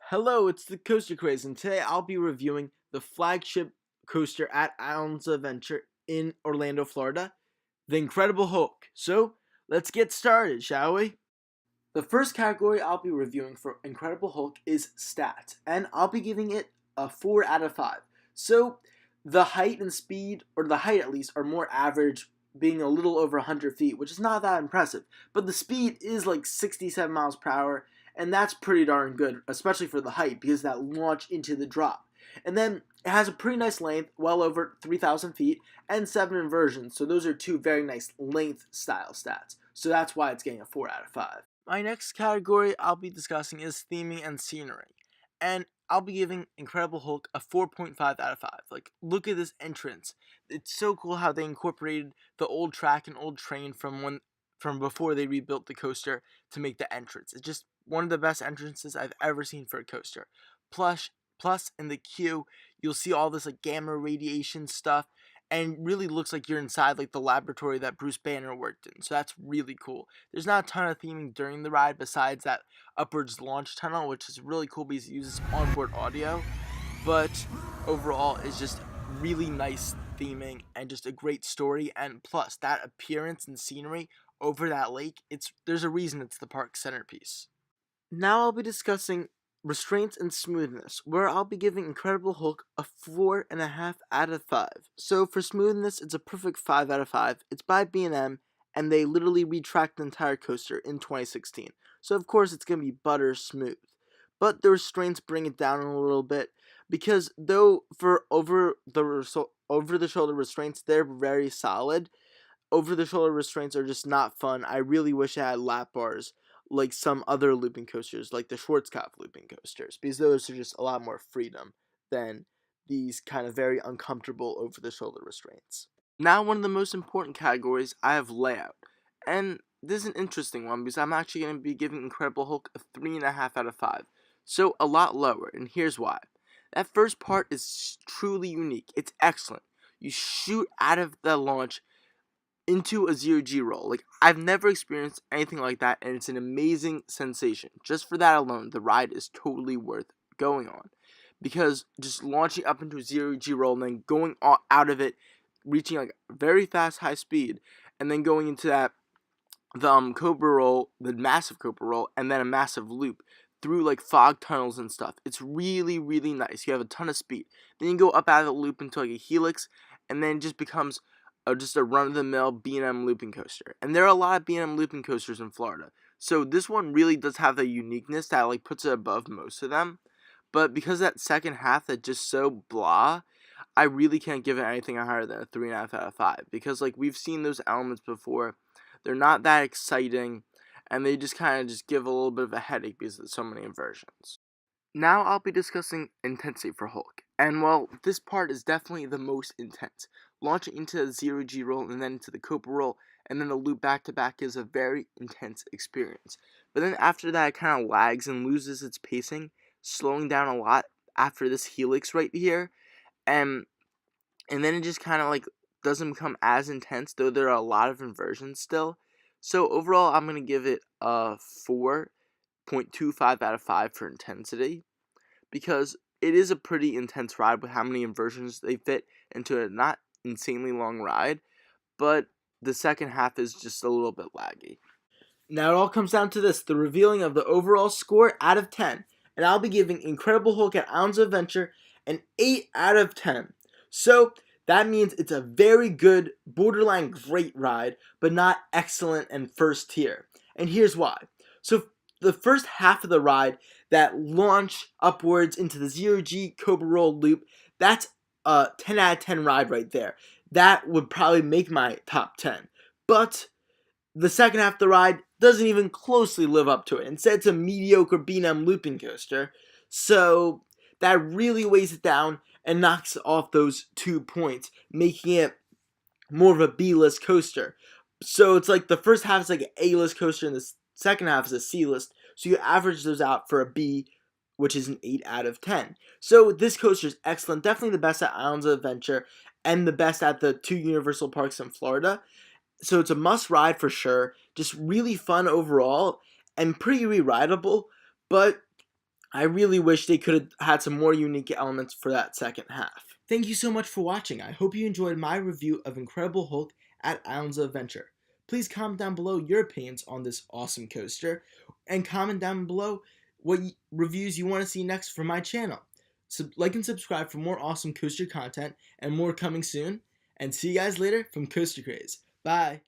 Hello, it's the Coaster Craze, and today I'll be reviewing the flagship coaster at Islands of Adventure in Orlando, Florida, the Incredible Hulk. So, let's get started, shall we? The first category I'll be reviewing for Incredible Hulk is stats, and I'll be giving it a 4 out of 5. So, the height and speed, or the height at least, are more average, being a little over 100 feet, which is not that impressive. But the speed is like 67 miles per hour, and that's pretty darn good, especially for the height, because that launch into the drop. And then it has a pretty nice length, well over 3,000 feet, and 7 inversions, so those are two very nice length style stats. So that's why it's getting a 4 out of 5. My next category I'll be discussing is theming and scenery. And I'll be giving Incredible Hulk a 4.5 out of 5. Like, look at this entrance. It's so cool how they incorporated the old track and old train from before they rebuilt the coaster to make the entrance. It's just one of the best entrances I've ever seen for a coaster. Plus in the queue, you'll see all this like gamma radiation stuff, and really looks like you're inside like the laboratory that Bruce Banner worked in. So that's really cool. There's not a ton of theming during the ride besides that upwards launch tunnel, which is really cool because it uses onboard audio. But overall, it's just really nice theming and just a great story. And plus, that appearance and scenery over that lake, there's a reason it's the park centerpiece. Now I'll be discussing restraints and smoothness, where I'll be giving Incredible Hulk a 4.5 out of 5. So for smoothness, it's a perfect 5 out of 5. It's by B&M, and they literally retracked the entire coaster in 2016. So of course it's going to be butter smooth. But the restraints bring it down a little bit, because though for over the shoulder restraints, they're very solid. Over the shoulder restraints are just not fun. I really wish I had lap bars like some other looping coasters, like the Schwarzkopf looping coasters, because those are just a lot more freedom than these kind of very uncomfortable over the shoulder restraints. Now, one of the most important categories, I have layout. And this is an interesting one because I'm actually going to be giving Incredible Hulk a 3.5 out of 5. So a lot lower, and here's why. That first part is truly unique. It's excellent. You shoot out of the launch into a zero-G roll. Like, I've never experienced anything like that, and it's an amazing sensation. Just for that alone, the ride is totally worth going on. Because just launching up into a zero-G roll and then going out of it, reaching like very fast high speed, and then going into the Cobra roll, the massive Cobra roll, and then a massive loop through like fog tunnels and stuff. It's really, really nice. You have a ton of speed. Then you go up out of the loop into like a helix, and then it just becomes just a run-of-the-mill B&M looping coaster. And there are a lot of B&M looping coasters in Florida. So this one really does have the uniqueness that like puts it above most of them. But because that second half that's just so blah, I really can't give it anything higher than a 3.5 out of 5. Because like we've seen those elements before. They're not that exciting, and they just kind of just give a little bit of a headache because there's so many inversions. Now I'll be discussing intensity for Hulk. And well, this part is definitely the most intense. Launching into a zero-G roll and then into the Cobra roll and then the loop back to back is a very intense experience. But then after that it kind of lags and loses its pacing, slowing down a lot after this helix right here. And then it just kind of like doesn't become as intense, though there are a lot of inversions still. So overall I'm going to give it a 4.25 out of 5 for intensity, because it is a pretty intense ride with how many inversions they fit into a not insanely long ride, but the second half is just a little bit laggy. Now it all comes down to this, the revealing of the overall score out of 10, and I'll be giving Incredible Hulk at Islands of Adventure an 8 out of 10. So that means it's a very good, borderline great ride, but not excellent and first tier. And here's why. So the first half of the ride, that launch upwards into the zero-G Cobra roll loop, that's a 10 out of 10 ride right there. That would probably make my top 10. But the second half of the ride doesn't even closely live up to it. Instead, it's a mediocre B&M looping coaster. So that really weighs it down and knocks off those 2 points, making it more of a B-list coaster. So it's like the first half is like an A-list coaster and the second half is a C-list. So you average those out for a B, which is an 8 out of 10. So this coaster is excellent. Definitely the best at Islands of Adventure and the best at the 2 Universal parks in Florida. So it's a must ride for sure. Just really fun overall and pretty re-rideable. But I really wish they could have had some more unique elements for that second half. Thank you so much for watching. I hope you enjoyed my review of Incredible Hulk at Islands of Adventure. Please comment down below your opinions on this awesome coaster, and comment down below what reviews you want to see next for my channel. Like and subscribe for more awesome coaster content and more coming soon. And see you guys later from Coaster Craze. Bye!